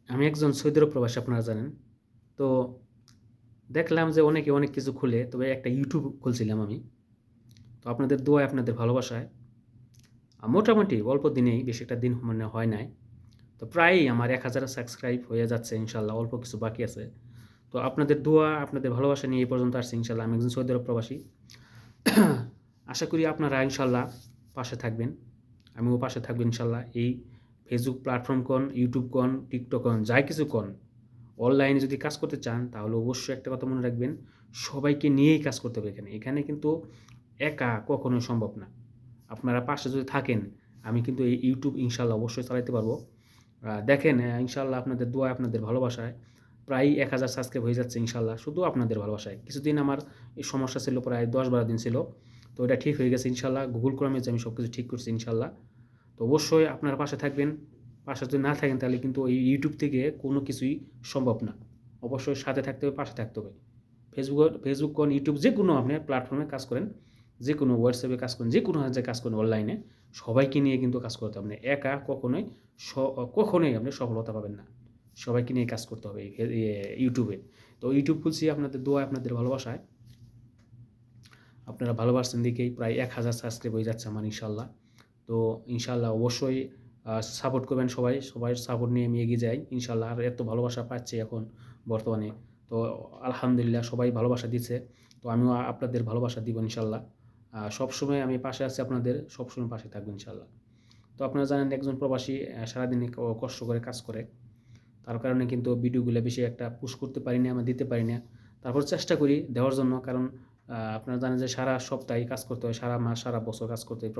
আমি একজন সৌদি আরব প্রবাসী, আপনারা জানেন। তো দেখলাম যে অনেকে অনেক কিছু খুলে, তবে একটা ইউটিউব খুলছিলাম আমি। তো আপনাদের দোয়ায়, আপনাদের ভালোবাসায় মোটামুটি অল্প দিনেই, বেশি একটা দিন মানে হয় নাই, তো প্রায়ই আমার 1000 সাবস্ক্রাইব হয়ে যাচ্ছে ইনশাল্লাহ। অল্প কিছু বাকি আছে। তো আপনাদের দোয়া, আপনাদের ভালোবাসা নিয়ে এই পর্যন্ত আসছে ইনশাল্লাহ। আমি একজন সৌদি আরব প্রবাসী। আশা করি আপনারা ইনশাল্লাহ পাশে থাকবেন, আমিও পাশে থাকবো ইনশাল্লাহ। এই ফেসবুক প্ল্যাটফর্ম কোন, ইউটিউব কোন, টিকটক কোন, যাই কিছু কোন, অনলাইনে যদি কাজ করতে চান তাহলে অবশ্যই একটা কথা মনে রাখবেন, সবাইকে নিয়েই কাজ করতে হবে। এখানে কিন্তু একা কখনোই সম্ভব না। আপনারা পাশে যদি থাকেন, আমি কিন্তু এই ইউটিউব ইনশাল্লাহ অবশ্যই চালাতে পারবো। দেখেন, ইনশাল্লাহ আপনাদের দোয়া, আপনাদের ভালোবাসায় প্রায় 1000 সাবস্ক্রাইব হয়ে যাচ্ছে ইনশাল্লাহ, শুধু আপনাদের ভালোবাসায়। কিছুদিন আমার এই সমস্যা ছিল, প্রায় 10-12 দিন ছিল, তো এটা ঠিক হয়ে গেছে ইনশাল্লাহ। গুগল ক্রমে যে আমি সব কিছু ঠিক করছি ইনশাল্লাহ। তো অবশ্যই আপনারা পাশে থাকবেন। পাশে যদি না থাকেন তাহলে কিন্তু এই ইউটিউব থেকে কোনো কিছুই সম্ভব না। অবশ্যই সাথে থাকতে হবে, পাশে থাকতে হবে। ফেসবুক কোন, ইউটিউব, যে কোনো আপনি প্ল্যাটফর্মে কাজ করেন, যে কোনো হোয়াটসঅ্যাপে কাজ করেন, যে কোনো জায়গায় কাজ করেন অনলাইনে, সবাইকে নিয়ে কিন্তু কাজ করতে হবে। একা কখনোই আপনি সফলতা পাবেন না। সবাইকে নিয়ে কাজ করতে হবে এই ইউটিউবে। তো ইউটিউব খুলছি আপনাদের দোয়ায়, আপনাদের ভালোবাসায়। আপনারা ভালোবাসছেন দেখেই প্রায় 1000 সাবস্ক্রাইব হয়ে যাচ্ছে আমার ইনশাল্লাহ। তো ইনশাল্লাহ অবশ্যই সাপোর্ট করবেন সবাই। সবাই সাপোর্ট নিয়ে আমি এগিয়ে যাই ইনশাল্লাহ। আর এত ভালোবাসা পাচ্ছি এখন বর্তমানে, তো আলহামদুলিল্লাহ সবাই ভালোবাসা দিচ্ছে। তো আমিও আপনাদের ভালোবাসা দিব ইনশাল্লাহ। সবসময় আমি পাশে আছি আপনাদের, সবসময় পাশে থাকবো ইনশাল্লাহ। তো আপনারা জানেন, একজন প্রবাসী সারাদিনে কষ্ট করে কাজ করে, তার কারণে কিন্তু ভিডিওগুলো বেশি একটা পুশ করতে পারি না, আমরা দিতে পারি না। তারপর চেষ্টা করি দেওয়ার জন্য, কারণ আপনারা জানেন যে সারা সপ্তাহে কাজ করতে হয়, সারা মাস, সারা বছর কাজ করতে হয়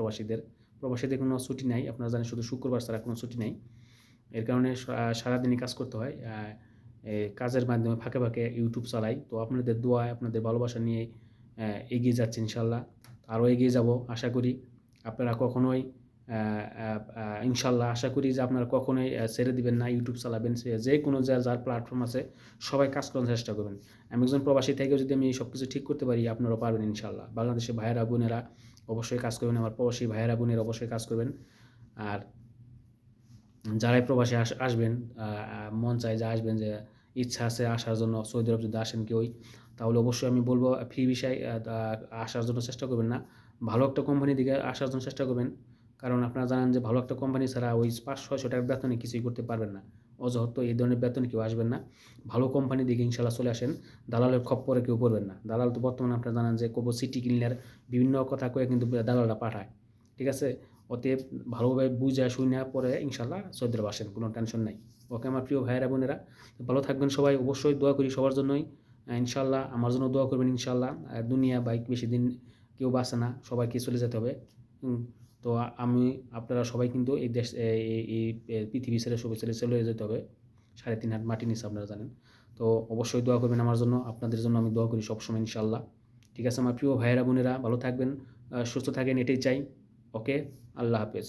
প্রবাসীদের কোনো ছুটি নাই। আপনারা জানেন শুধু শুক্রবার ছাড়া কোনো ছুটি নাই। এর কারণে সারাদিনই কাজ করতে হয়। এই কাজের মাধ্যমে ফাঁকে ফাঁকে ইউটিউব চালাই। তো আপনাদের দোয়ায়, আপনাদের ভালোবাসা নিয়ে এগিয়ে যাচ্ছি ইনশাল্লাহ। আরও এগিয়ে যাব আশা করি। আপনারা কখনোই ইনশাল্লাহ আশা করি যে আপনারা কখনোই ছেড়ে দিবেন না, ইউটিউব চালাবেন। যে কোনো যার প্ল্যাটফর্ম আছে, সবাই কাজ করার চেষ্টা করবেন। আমি একজন প্রবাসী থেকেও যদি আমি সব কিছু ঠিক করতে পারি, আপনারাও পারবেন ইনশাল্লাহ। বাংলাদেশের ভাইয়েরা বোনেরা অবশ্যই কাজ করবেন, আমার প্রবাসী ভাইয়েরা বোনেরা অবশ্যই কাজ করবেন। আর যারাই প্রবাসী আসবেন, মন চায় যে আসবেন, যে ইচ্ছা আছে আসার জন্য, সৌদি আরব যদি আসেন কেউই, তাহলে অবশ্যই আমি বলবো ফ্রি ভিসায় আসার জন্য চেষ্টা করবেন না, ভালো একটা কোম্পানি দিকে আসার জন্য চেষ্টা করবেন। কারণ আপনারা জানেন যে ভালো একটা কোম্পানি ছাড়া ওই 500-600 টাকার বেতনে কিছুই করতে পারবেন না। অযথা এই ধরনের বেতনে কেউ আসবেন না। ভালো কোম্পানি দিকে ইনশাল্লাহ চলে আসেন। দালালের খপ্পরে কেউ পড়বেন না। দালাল তো বর্তমানে আপনারা জানেন যে সিটি ক্লিনার বিভিন্ন কথা কয়ে কিন্তু দালালরা পাঠায়। ঠিক আছে? অতএব ভালোভাবে বুঝা শুইনা পরে ইনশাল্লাহ সৌদি আরব আসেন, কোনো টেনশন নাই। ওকে আমার প্রিয় ভাইয়েরা বোনেরা, ভালো থাকবেন সবাই। অবশ্যই দোয়া করি সবার জন্যই। ইনশাল্লাহ আমার জন্য দোয়া করবেন ইনশাল্লাহ। দুনিয়া বাইক বেশি দিন কেউ বাঁচে না, সবাইকে চলে যেতে হবে। তো আমি, আপনারা সবাই কিন্তু এই দেশ, এই পৃথিবী ছেড়ে, সবাই ছেড়ে চলে যেতে হবে। 3.5 হাত মাটি নিচে, আপনারা জানেন। তো অবশ্যই দোয়া করবেন আমার জন্য, আপনাদের জন্য আমি দোয়া করি সবসময় ইনশাল্লাহ। ঠিক আছে আমার প্রিয় ভাইয়েরা বোনেরা, ভালো থাকবেন, সুস্থ থাকেন, এটাই চাই। ওকে, আল্লাহ হাফেজ।